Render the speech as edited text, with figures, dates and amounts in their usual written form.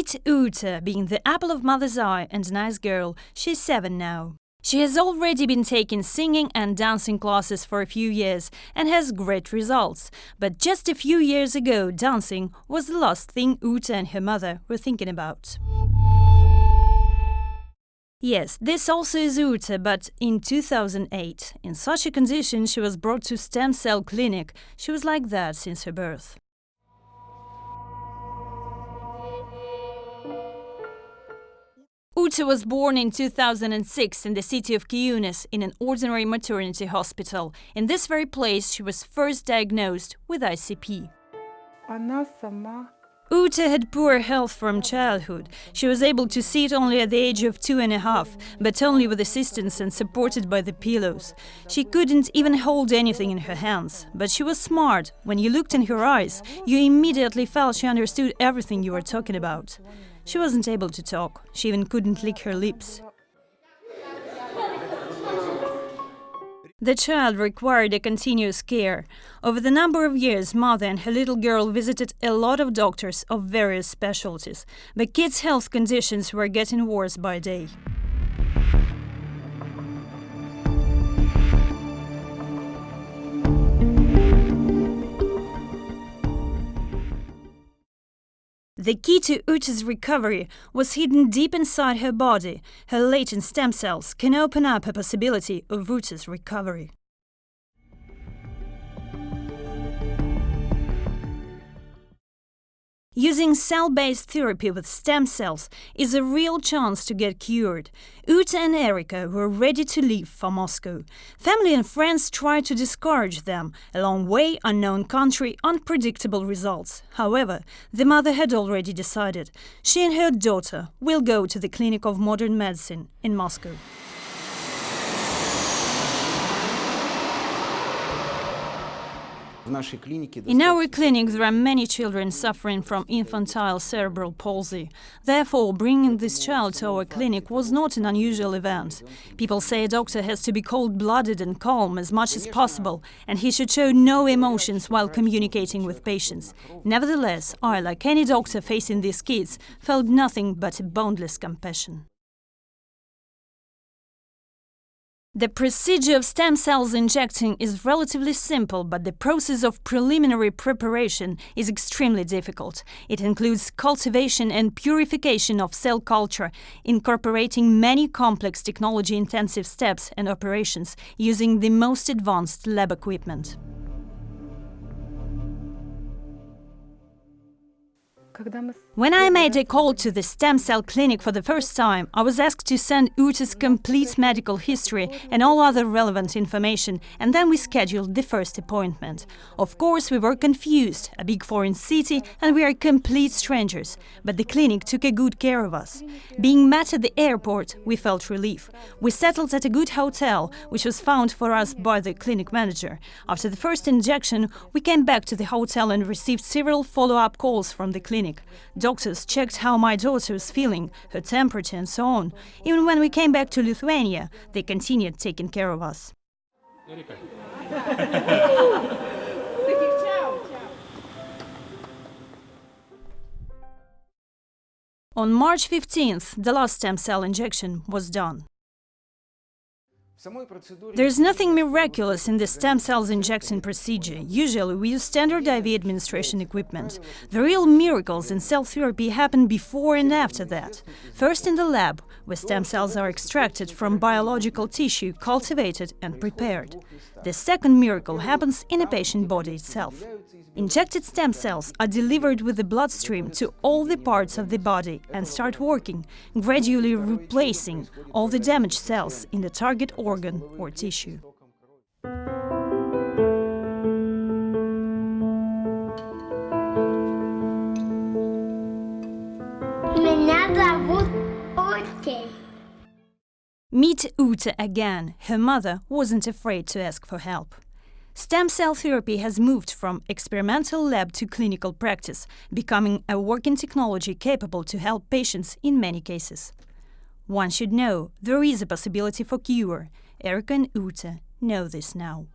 Meet Ute, being the apple of mother's eye and a nice girl. She's 7 now. She has already been taking singing and dancing classes for a few years and has great results. But just a few years ago, dancing was the last thing Ute and her mother were thinking about. Yes, this also is Ute, but in 2008. In such a condition, she was brought to stem cell clinic. She was like that since her birth. Ute was born in 2006 in the city of Kaunas in an ordinary maternity hospital. In this very place, she was first diagnosed with ICP. Ute had poor health from childhood. She was able to sit only at the age of 2.5, but only with assistance and supported by the pillows. She couldn't even hold anything in her hands. But she was smart. When you looked in her eyes, you immediately felt she understood everything you were talking about. She wasn't able to talk. She even couldn't lick her lips. The child required a continuous care. Over the number of years, mother and her little girl visited a lot of doctors of various specialties. But kids' health conditions were getting worse by day. The key to Ute's recovery was hidden deep inside her body. Her latent stem cells can open up a possibility of Ute's recovery. Using cell-based therapy with stem cells is a real chance to get cured. Ute and Erika were ready to leave for Moscow. Family and friends tried to discourage them. A long way, unknown country, unpredictable results. However, the mother had already decided. She and her daughter will go to the Clinic of Modern Medicine in Moscow. In our clinic, there are many children suffering from infantile cerebral palsy. Therefore, bringing this child to our clinic was not an unusual event. People say a doctor has to be cold-blooded and calm as much as possible, and he should show no emotions while communicating with patients. Nevertheless, I, like any doctor facing these kids, felt nothing but a boundless compassion. The procedure of stem cells injecting is relatively simple, but the process of preliminary preparation is extremely difficult. It includes cultivation and purification of cell culture, incorporating many complex technology-intensive steps and operations using the most advanced lab equipment. When I made a call to the stem cell clinic for the first time, I was asked to send Ute's complete medical history and all other relevant information, and then we scheduled the first appointment. Of course, we were confused, a big foreign city, and we are complete strangers, but the clinic took a good care of us. Being met at the airport, we felt relief. We settled at a good hotel, which was found for us by the clinic manager. After the first injection, we came back to the hotel and received several follow-up calls from the clinic. Doctors checked how my daughter was feeling, her temperature and so on. Even when we came back to Lithuania, they continued taking care of us. On March 15th, the last stem cell injection was done. There's nothing miraculous in the stem cells injection procedure. Usually, we use standard IV administration equipment. The real miracles in cell therapy happen before and after that. First in the lab, where stem cells are extracted from biological tissue, cultivated and prepared. The second miracle happens in a patient body itself. Injected stem cells are delivered with the bloodstream to all the parts of the body and start working, gradually replacing all the damaged cells in the target organ or tissue. Meet Ute again. Her mother wasn't afraid to ask for help. Stem cell therapy has moved from experimental lab to clinical practice, becoming a working technology capable to help patients in many cases. One should know there is a possibility for cure. Erika and Ute know this now.